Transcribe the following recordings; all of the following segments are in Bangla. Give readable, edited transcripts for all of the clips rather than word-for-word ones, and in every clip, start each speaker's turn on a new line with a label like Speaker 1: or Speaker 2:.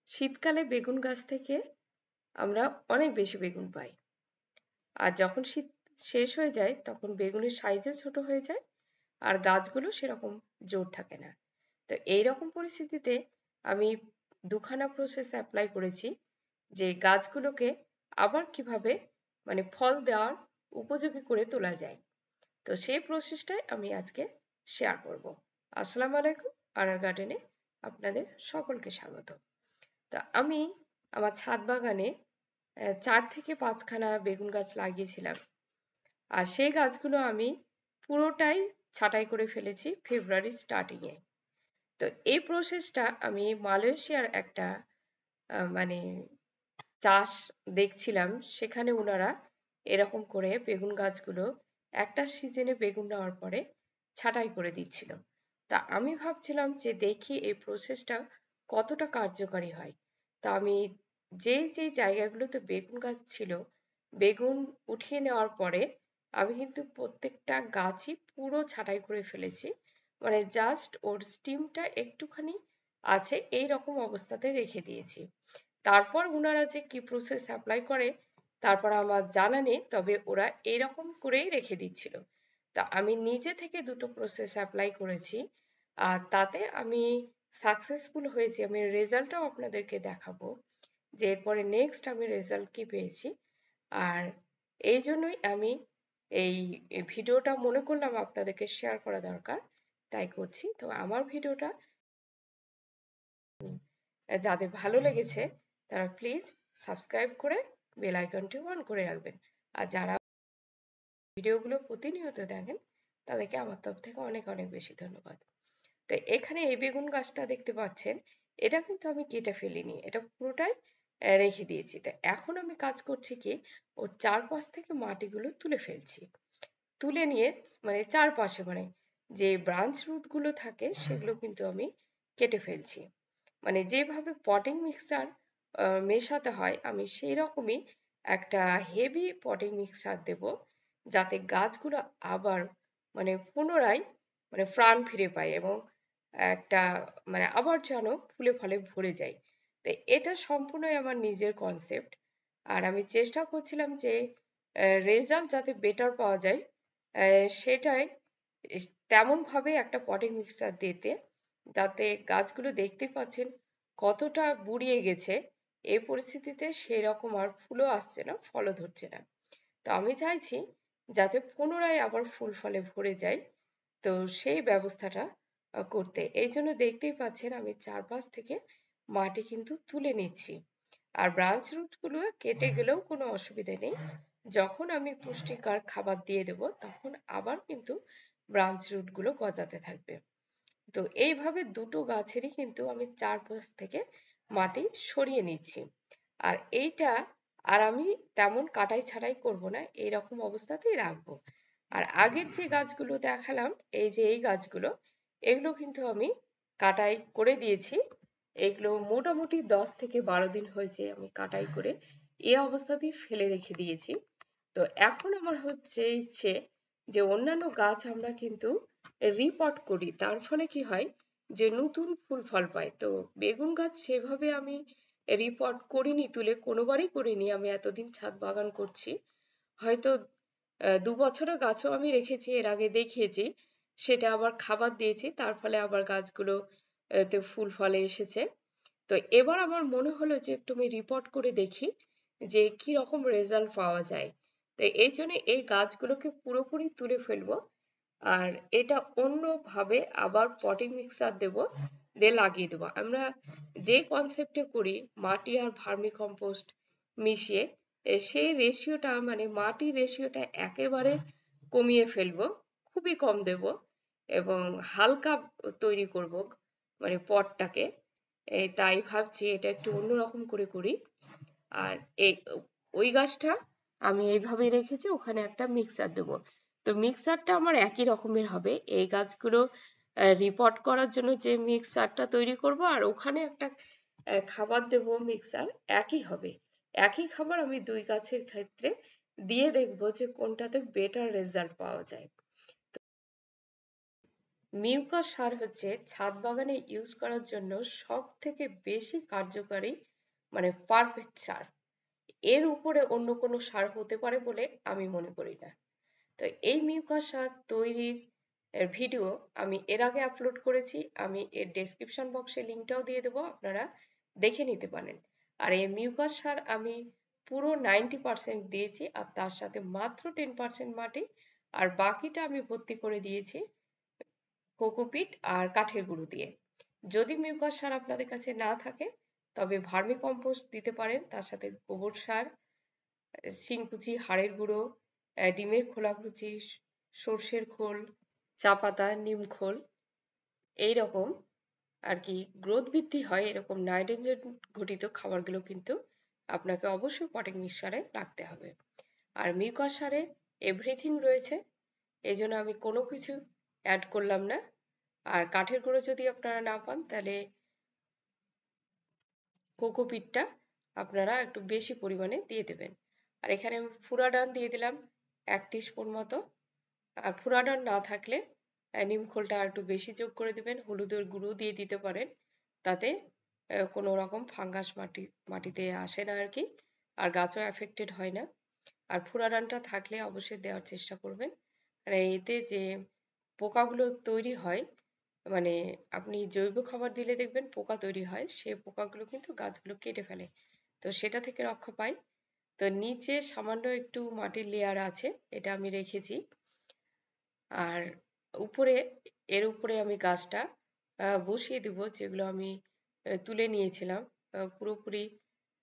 Speaker 1: শীতকালে বেগুন গাছ থেকে আমরা অনেক বেশি বেগুন পাই। আর যখন শীত শেষ হয়ে যায় তখন বেগুনের সাইজও ছোট হয়ে যায় আর গাছগুলো সেরকম জোর থাকে না। তো এইরকম পরিস্থিতিতে আমি দুখানা প্রসেস অ্যাপ্লাই করেছি যে গাছগুলোকে আবার কিভাবে ফল দেওয়ার উপযোগী করে তোলা যায়। তো সেই প্রসেসটাই আমি আজকে শেয়ার করব। আসসালামু আলাইকুম, আরার গার্ডেনে আপনাদের সকলকে স্বাগত। তা আমি আমার ছাদ বাগানে ৪ থেকে ৫ খানা বেগুন গাছ লাগিয়েছিলাম। আর সেই গাছগুলো আমি পুরোটাই ছাঁটাই করে ফেলেছি ফেব্রুয়ারি স্টার্টিং এ। তো এই প্রসেসটা আমি মালয়েশিয়ার একটা মানে চাষ দেখছিলাম, সেখানে ওনারা এরকম করে বেগুন গাছগুলো একটা সিজনে বেগুন নেওয়ার পরে ছাঁটাই করে দিচ্ছিল। তা আমি ভাবছিলাম যে দেখি এই প্রসেসটা কতটা কার্যকারী হয়। তা আমি যে জায়গাগুলোতে বেগুন গাছ ছিল, বেগুন উঠিয়ে নেওয়ার পরে আমি কিন্তু প্রত্যেকটা গাছই পুরো ছাঁটাই করে ফেলেছি। জাস্ট ওর স্টিমটা একটুখানি আছে এই রকম অবস্থাতে রেখে দিয়েছি। তারপর উনারা যে কি প্রসেস অ্যাপ্লাই করে তারপর আমার জানা নেই, তবে ওরা এরকম করেই রেখে দিচ্ছিল। তা আমি নিজে থেকে দুটো প্রসেস অ্যাপ্লাই করেছি আর তাতে আমি সাকসেসফুল হয়েছি। আমি রেজাল্টটাও আপনাদেরকে দেখাবো যে এরপরে নেক্সট আমি রেজাল্ট কি পেয়েছি। আর এই জন্যই আমি এই ভিডিওটা মনে করলাম আপনাদেরকে শেয়ার করা দরকার, তাই করছি। তো আমার ভিডিওটা যাদের ভালো লেগেছে তারা প্লিজ সাবস্ক্রাইব করে বেল আইকনটি অন করে রাখবেন। আর যারা ভিডিওগুলো প্রতিনিয়ত দেখেন তাদেরকে আমার তরফ থেকে অনেক অনেক বেশি ধন্যবাদ। তো এখানে এই বেগুন গাছটা দেখতে পাচ্ছেন, এটা কিন্তু আমি কেটে ফেলিনি, এটা পুরোটাই রেখে দিয়েছি। তো এখন আমি কাজ করছি কি, ওর চারপাশ থেকে মাটিগুলো তুলে ফেলছি। তুলে নিয়ে চারপাশে যে ব্রাঞ্চ রুট গুলো থাকে সেগুলো কিন্তু আমি কেটে ফেলছি। যেভাবে পটিং মিক্সচার মেশাতে হয় আমি সেই রকমই একটা হেভি পটিং মিক্সচার দেব, যাতে গাছগুলো আবার পুনরায় প্রাণ ফিরে পায় এবং একটা আবার যেন ফুলে ফলে ভরে যায়। তো এটা সম্পূর্ণই আমার নিজের কনসেপ্ট। আর আমি চেষ্টা করছিলাম যে রেজাল্ট যাতে বেটার পাওয়া যায়, সেটাই তেমন ভাবে একটা পটিং মিক্সচার দিতে, যাতে গাছগুলো দেখতে পাচ্ছেন কতটা বুড়িয়ে গেছে। এই পরিস্থিতিতে সেই রকম আর ফুলও আসছে না, ফলও ধরছে না। তো আমি চাইছি যাতে পুনরায় আবার ফুল ফলে ভরে যায়, তো সেই ব্যবস্থাটা করতে। এই জন্য দেখতেই পাচ্ছেন আমি চারপাশ থেকে মাটি কিন্তু তুলে নিচ্ছি। আর ব্রাঞ্চ রুট গুলো কেটে গেলেও কোনো অসুবিধা নেই, যখন আমি পুষ্টিকর খাবার দিয়ে দেব তখন আবার কিন্তু ব্রাঞ্চ রুট গুলো গজাতে থাকবে। তো এইভাবে দুটো গাছেরই কিন্তু আমি চারপাশ থেকে মাটি সরিয়ে নিচ্ছি। আর এইটা আর আমি তেমন কাটাই ছাড়াই করব না, এইরকম অবস্থাতেই রাখবো। আর আগের যে গাছগুলো দেখালাম, এই যে এই গাছগুলো, এগুলো কিন্তু আমি কাটাই করে দিয়েছি। এগুলো মোটামুটি 10 থেকে 12 দিন হয়েছে আমি কাটাই করে এই অবস্থাতেই ফেলে রেখে দিয়েছি। তো এখন আমার হচ্ছে ইচ্ছে যে অন্যান্য গাছ আমরা কিন্তু রিপট করি, তার ফলে কি হয় যে নতুন ফুল ফল পায়। তো বেগুন গাছ সেভাবে আমি রিপট করিনি, তুলে কোনোবারই করিনি। আমি এতদিন ছাদ বাগান করছি, হয়তো 2 বছরের গাছও আমি রেখেছি, এর আগে দেখিয়েছি। সেটা আবার খাবার দিয়েছি, তার ফলে আবার গাছগুলো তে ফুল ফলে এসেছে। তো এবার আমার মনে হলো যে একটু আমি রিপোর্ট করে দেখি যে কি রকম রেজাল্ট পাওয়া যায়। তো এই জন্য এই গাছগুলোকে পুরোপুরি তুলে ফেলবো আর এটা অন্যভাবে আবার পটিং মিক্সচার দেব, দিয়ে লাগিয়ে দেবো। আমরা যে কনসেপ্টে করি মাটি আর ভার্মি কম্পোস্ট মিশিয়ে, সেই রেশিওটা মাটির রেশিওটা একেবারে কমিয়ে ফেলবো, খুবই কম দেব এবং হালকা তৈরি করব পটটাকে। তাই ভাবছি এটা একটু অন্যরকম করে করি। আর এই ওই গাছটা আমি এইভাবে রেখেছি, ওখানে একটা মিক্সার দেবো। তো মিক্সারটা আমার একই রকমের হবে। এই গাছগুলো রিপোর্ট করার জন্য যে মিক্সারটা তৈরি করব আর ওখানে একটা খাবার দেব, মিক্সার একই হবে। একই খাবার আমি দুই গাছের ক্ষেত্রে দিয়ে দেখবো যে কোনটাতে বেটার রেজাল্ট পাওয়া যায়। মিউকাস সার হচ্ছে ছাদ বাগানে ইউজ করার জন্য সব থেকে বেশি কার্যকারী মানে পারফেক্ট সার। এর উপরে অন্য কোনো সার হতে পারে বলে আমি মনে করি না। তো এই মিউকাস সার তৈরির ভিডিও আমি এর আগে আপলোড করেছি, আমি এর ডেসক্রিপশন বক্সে লিঙ্কটাও দিয়ে দেবো, আপনারা দেখে নিতে পারেন। আর এই মিউকাস সার আমি পুরো 90% দিয়েছি, আর তার সাথে মাত্র 10% মাটি, আর বাকিটা আমি ভর্তি করে দিয়েছি কোকোপিট আর কাঠের গুঁড়ো দিয়ে। যদি মিউকাস সার আপনাদের কাছে না থাকে তবে ভার্মি কম্পোস্ট দিতে পারেন, তার সাথে গোবর সার, শিংকুচি, হাড়ের গুঁড়ো, ডিমের খোলা কুচি, সর্ষের খোল, চা পাতা, নিম খোল, এইরকম আর কি গ্রোথ বৃদ্ধি হয় এরকম নাইট্রোজেন ঘটিত খাবারগুলো কিন্তু আপনাকে অবশ্যই পটিং মিক্সচারে রাখতে হবে। আর মিউকাস সারে এভরিথিং রয়েছে, এই জন্য আমি কোনো কিছু অ্যাড করলাম না। আর কাঠের গুঁড়ো যদি আপনারা না পান তাহলে কোকোপিটটা আপনারা একটু বেশি পরিমাণে দিয়ে দেবেন। আর এখানে আমি ফুরাডান দিয়ে দিলাম 1 টিস্পুন মতো। আর ফুরাডান না থাকলে নিম খোলটা আর একটু বেশি যোগ করে দেবেন, হলুদের গুঁড়ো দিয়ে দিতে পারেন, তাতে কোনো রকম ফাঙ্গাস মাটিতে আসে না আর কি, আর গাছও এফেক্টেড হয় না। আর ফুরাডানটা থাকলে অবশ্যই দেওয়ার চেষ্টা করবেন, আর এতে যে পোকাগুলো তৈরি হয়, মানে আপনি জৈব খাবার দিলে দেখবেন পোকা তৈরি হয়, সে পোকাগুলো কিন্তু গাছগুলো কেটে ফেলে, তো সেটা থেকে রক্ষা পাই। তো নিচে সামান্য একটু মাটির লেয়ার আছে, এটা আমি রেখেছি। আর উপরে এর উপরে আমি গাছটা বসিয়ে দিব, যেগুলো আমি তুলে নিয়েছিলাম, পুরোপুরি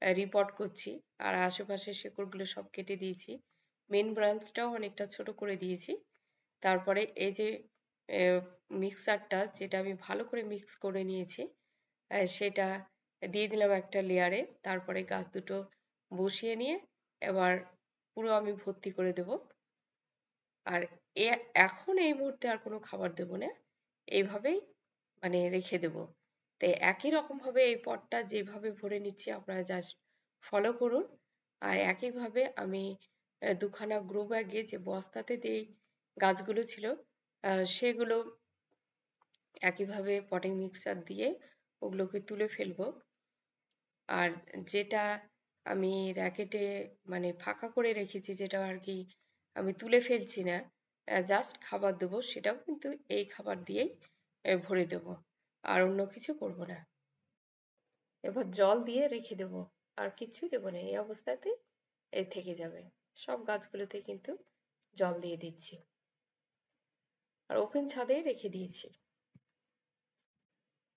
Speaker 1: রিপোর্ট করছি। আর আশেপাশে শেকড়গুলো সব কেটে দিয়েছি, মেন ব্রাঞ্চটাও অনেকটা ছোট করে দিয়েছি। তারপরে এই যে মিক্সারটা, যেটা আমি ভালো করে মিক্স করে নিয়েছি, সেটা দিয়ে দিলাম একটা লেয়ারে। তারপরে গাছ দুটো বসিয়ে নিয়ে এবার পুরো আমি ভর্তি করে দেব। আর এখন এই মুহূর্তে আর কোনো খাবার দেব না, এইভাবেই মানে রেখে দেব। তো একই রকম ভাবে এই পটটা যেভাবে ভরে নিচ্ছি আপনারা জাস্ট ফলো করুন। আর একইভাবে আমি দুখানা গ্রো ব্যাগে যে বস্তাতে দিয়ে গাছগুলো ছিল সেগুলো একইভাবে পটিং মিক্সার দিয়ে ওগুলোকে তুলে ফেলবো। আর যেটা আমি র্যাকেটে মানে ফাঁকা করে রেখেছি, যেটা আর কি আমি তুলে ফেলছি না, জাস্ট খাবার দেবো, সেটাও কিন্তু এই খাবার দিয়েই ভরে দেবো, আর অন্য কিছু করব না। এবার জল দিয়ে রেখে দেবো, আর কিছুই দেবো না, এই অবস্থাতে থেকে যাবে। সব গাছগুলোতে কিন্তু জল দিয়ে দিচ্ছি, আর ওপেন ছাদে রেখে দিয়েছি।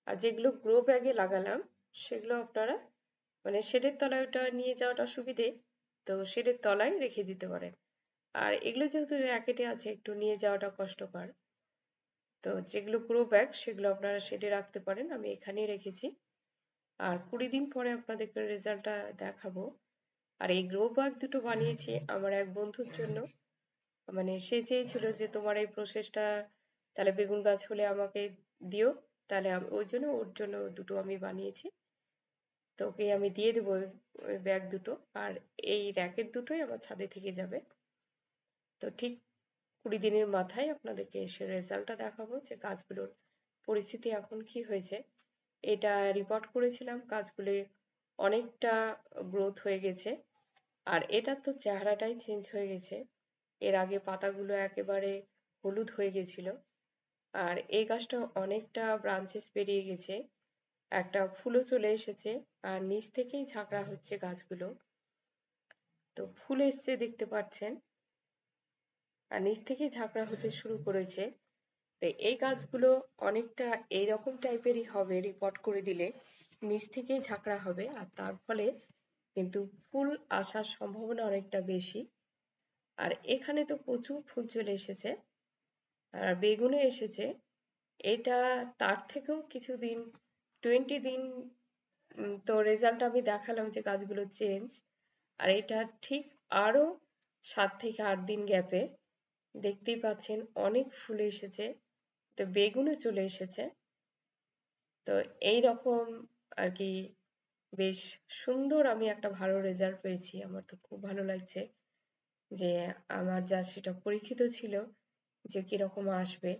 Speaker 1: আর যেগুলো গ্রো ব্যাগে লাগালাম সেগুলো আপনারা মানে শেডের তলায় ওটা নিয়ে যাওয়াটা সুবিধে, তো শেডের তলায় রেখে দিতে পারেন। আর এগুলো যেহেতু র্যাকেটে আছে একটু নিয়ে যাওয়াটা কষ্টকর, তো যেগুলো গ্রো ব্যাগ সেগুলো আপনারা শেডে রাখতে পারেন, আমি এখানেই রেখেছি। আর 20 দিন পরে আপনাদেরকে রেজাল্টটা দেখাবো। আর এই গ্রো ব্যাগ দুটো বানিয়েছি আমার এক বন্ধুর জন্য, মানে সে চেয়েছিল যে তোমার এই প্রসেসটা তাহলে বেগুন গাছ হলে আমাকে দিও, তাহলে ওই জন্য ওর জন্য দুটো আমি বানিয়েছি। তো ওকে আমি দিয়ে দেবো ওই ব্যাগ দুটো, আর এই র্যাকেট দুটোই আমার ছাদে থেকে যাবে। তো ঠিক 20 দিনের মাথায় আপনাদেরকে এসে রেজাল্টটা দেখাবো যে গাছগুলোর পরিস্থিতি এখন কি হয়েছে। এটা রিপোর্ট করেছিলাম, গাছগুলো অনেকটা গ্রোথ হয়ে গেছে, আর এটার তো চেহারাটাই চেঞ্জ হয়ে গেছে। এর আগে পাতাগুলো একেবারে হলুদ হয়ে গেছিল, আর এই গাছটা অনেকটা ব্রাঞ্চেস বেরিয়ে গেছে, একটা ফুলও চলে এসেছে, আর নিচ থেকেই ঝাঁকড়া হচ্ছে গাছগুলো। তো ফুল এসছে দেখতে পাচ্ছেন, আর নিচ থেকেই ঝাঁকড়া হতে শুরু করেছে। তো এই গাছগুলো অনেকটা এইরকম টাইপেরই হবে, রিপোর্ট করে দিলে নিচ থেকেই ঝাঁকড়া হবে, আর তার ফলে কিন্তু ফুল আসার সম্ভাবনা অনেকটা বেশি। আর এখানে তো প্রচুর ফুল চলে এসেছে, আর বেগুনও এসেছে। এটা তার থেকেও কিছুদিন 20 দিন তো রেজাল্ট আমি দেখালাম যে গাছগুলো চেঞ্জ, আর এটা ঠিক আরো 7 থেকে 8 দিন গ্যাপে দেখতেই পাচ্ছেন অনেক ফুল এসেছে, তো বেগুনও চলে এসেছে। তো এই রকম আর কি বেশ সুন্দর আমি একটা ভালো রেজাল্ট পেয়েছি, আমার তো খুব ভালো লাগছে যে আমার যা সেটা পরীক্ষিত ছিল যে কিরকম আসবে।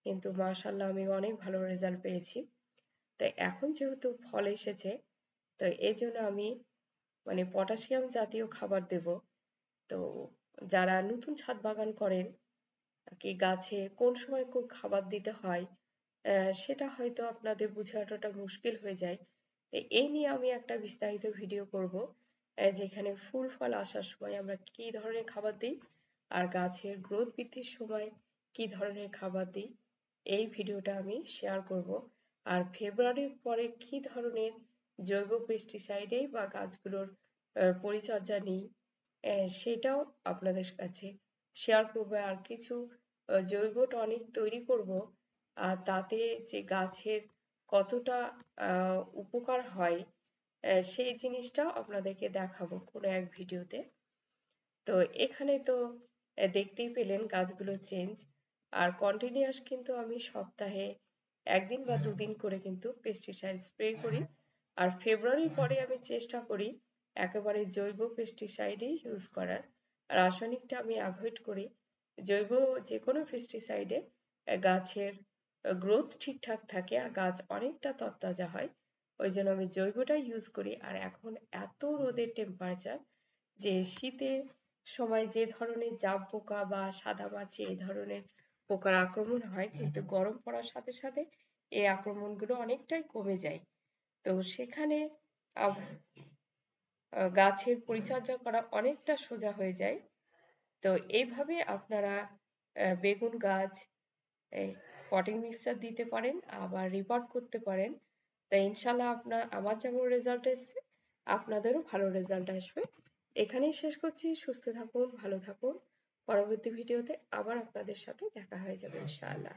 Speaker 1: কিন্তু মাশাআল্লাহ আমি অনেক ভালো রেজাল্ট পেয়েছি। তো এখন যেহেতু ফল এসেছে, তো এজন্য আমি মানে পটাশিয়াম জাতীয় খাবার দেব। তো যারা নতুন ছাদ বাগান করেন আরকি, গাছে কোন সময় কোন খাবার দিতে হয় সেটা হয়তো আপনাদের বুঝে ওঠাটা মুশকিল হয়ে যায়। তো এই নিয়ে আমি একটা বিস্তারিত ভিডিও করব, যেখানে ফুল ফল আসার সময় আমরা কি ধরনের খাবার দিই আর গাছের গ্রোথ বৃদ্ধির সময় কি ধরনের খাবার দিই, এই ভিডিওটা আমি শেয়ার করব। আর ফেব্রুয়ারির পরে কি ধরনের জৈব পেস্টিসাইডে বা গাছগুলোর পরিচর্যা নিই সেটাও আপনাদের কাছে শেয়ার করব। আর কিছু জৈব টনিক তৈরি করব, আর তাতে যে গাছের কতটা উপকার হয় সেই জিনিসটাও আপনাদেরকে দেখাবো কোনো এক ভিডিওতে। তো এখানে তো দেখতেই পেলেন গাছগুলো চেঞ্জ। আর কন্টিনিউয়াস কিন্তু আমি সপ্তাহে একদিন বা দুদিন করে কিন্তু পেস্টিসাইড স্প্রে করি। আর ফেব্রুয়ারির পরে আমি চেষ্টা করি একেবারে জৈব পেস্টিসাইডই ইউজ করার। রাসায়নিকটা আমি অ্যাভয়েড করি। জৈব যে কোনো পেস্টিসাইডে গাছের গ্রোথ ঠিকঠাক থাকে আর গাছ অনেকটা তরতাজা হয়। ওই জন্য আমি জৈবটা ইউজ করি। আর এখন এত রোদের টেম্পারেচার যে শীতের সময় যে ধরনের জাব পোকা বা সাদামাছি এই ধরনের পোকার আক্রমণ হয়, কিন্তু গরম পড়ার সাথে সাথে এই আক্রমণগুলো অনেকটাই কমে যায়। তো সেখানে গাছের পরিচর্যা করা অনেকটা সোজা হয়ে যায়। তো এইভাবে আপনারা বেগুন গাছ পটিং মিক্সচার দিতে পারেন, আবার রিপোর্ট করতে পারেন। তাই ইনশাল্লাহ আমার যেমন রেজাল্ট এসছে আপনাদেরও ভালো রেজাল্ট আসবে। এখানেই শেষ করছি। সুস্থ থাকুন, ভালো থাকুন। পরবর্তী ভিডিওতে আবার আপনাদের সাথে দেখা হয়ে যাবে ইনশাআল্লাহ।